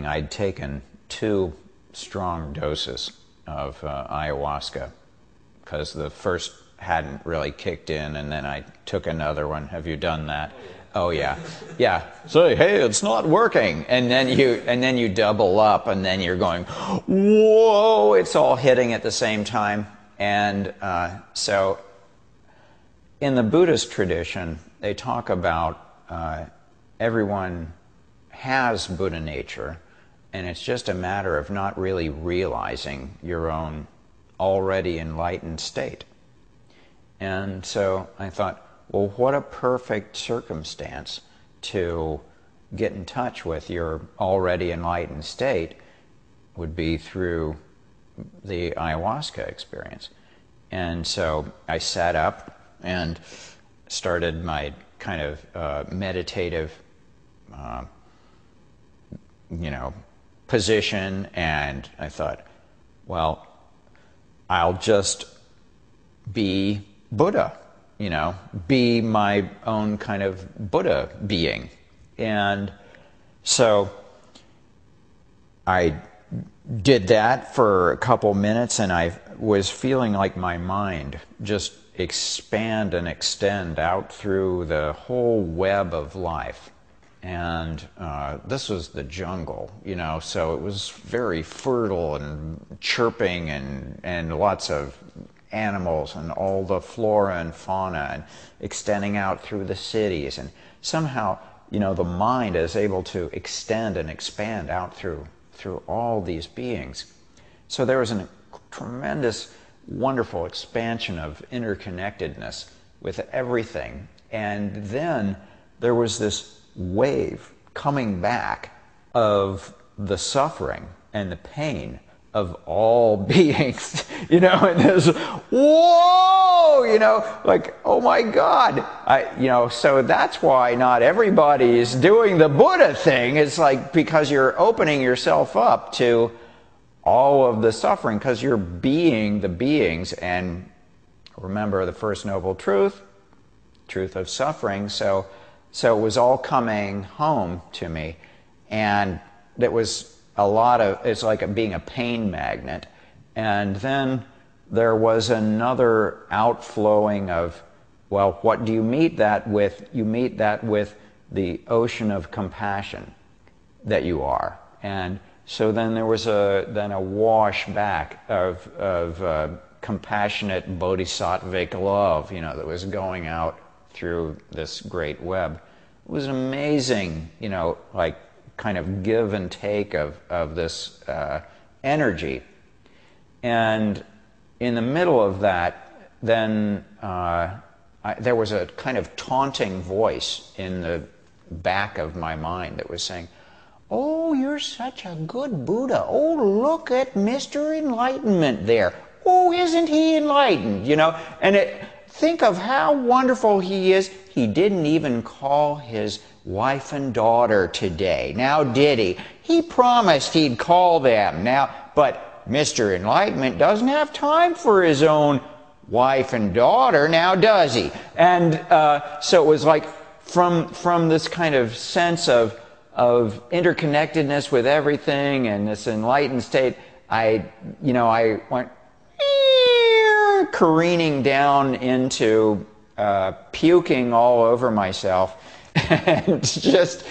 evening, I'd taken 2 strong doses of ayahuasca because the first hadn't really kicked in, and then I took another one. Have you done that? Oh yeah, yeah. So hey, it's not working, and then you double up, and then you're going, whoa! It's all hitting at the same time, and so in the Buddhist tradition, they talk about everyone has Buddha nature, and it's just a matter of not really realizing your own already enlightened state. And so I thought, well, what a perfect circumstance to get in touch with your already enlightened state would be through the ayahuasca experience. And so I sat up and started my kind of meditative position, and I thought, well, I'll just be Buddha, be my own kind of Buddha being. And so I did that for a couple minutes, and I was feeling like my mind just expand and extend out through the whole web of life. And this was the jungle, so it was very fertile and chirping and lots of animals and all the flora and fauna and extending out through the cities. And somehow, the mind is able to extend and expand out through all these beings. So there was a tremendous, wonderful expansion of interconnectedness with everything. And then there was this wave coming back of the suffering and the pain of all beings, and there's, whoa, like, oh my God, so that's why not everybody is doing the Buddha thing. It's like, because you're opening yourself up to all of the suffering, because you're being the beings, and remember the First Noble Truth of suffering, so it was all coming home to me, and it was it's like being a pain magnet. And then there was another outflowing of, well, what do you meet that with? You meet that with the ocean of compassion that you are. And so then there was a wash back of compassionate bodhisattvic love, that was going out through this great web. It was amazing, like kind of give and take of this energy. And in the middle of that, then there was a kind of taunting voice in the back of my mind that was saying, oh, you're such a good Buddha. Oh, look at Mr. Enlightenment there. Oh, isn't he enlightened? And think of how wonderful he is. He didn't even call his wife and daughter today. Now, did he? He promised he'd call them. Now, but Mr. Enlightenment doesn't have time for his own wife and daughter, now does he? And so it was like from this kind of sense of interconnectedness with everything and this enlightened state, I went careening down into puking all over myself. And just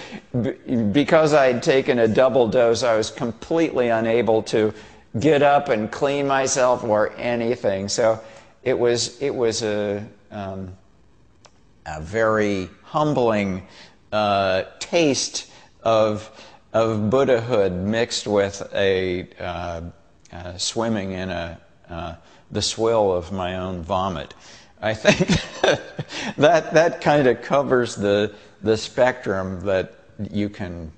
because I'd taken a double dose, I was completely unable to get up and clean myself or anything. So it was a very humbling taste of Buddhahood mixed with a swimming in the swill of my own vomit. I think that kind of covers the spectrum that you can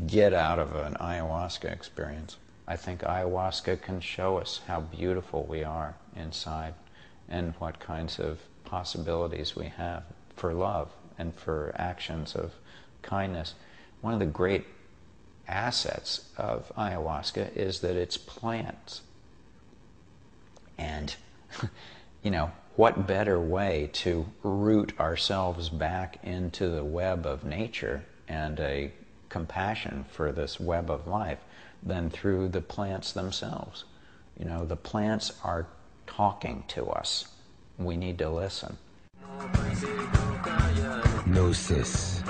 get out of an ayahuasca experience. I think ayahuasca can show us how beautiful we are inside and what kinds of possibilities we have for love and for actions of kindness. One of the great assets of ayahuasca is that it's plants. And, what better way to root ourselves back into the web of nature and a compassion for this web of life than through the plants themselves. You know, the plants are talking to us. We need to listen. Gnosis.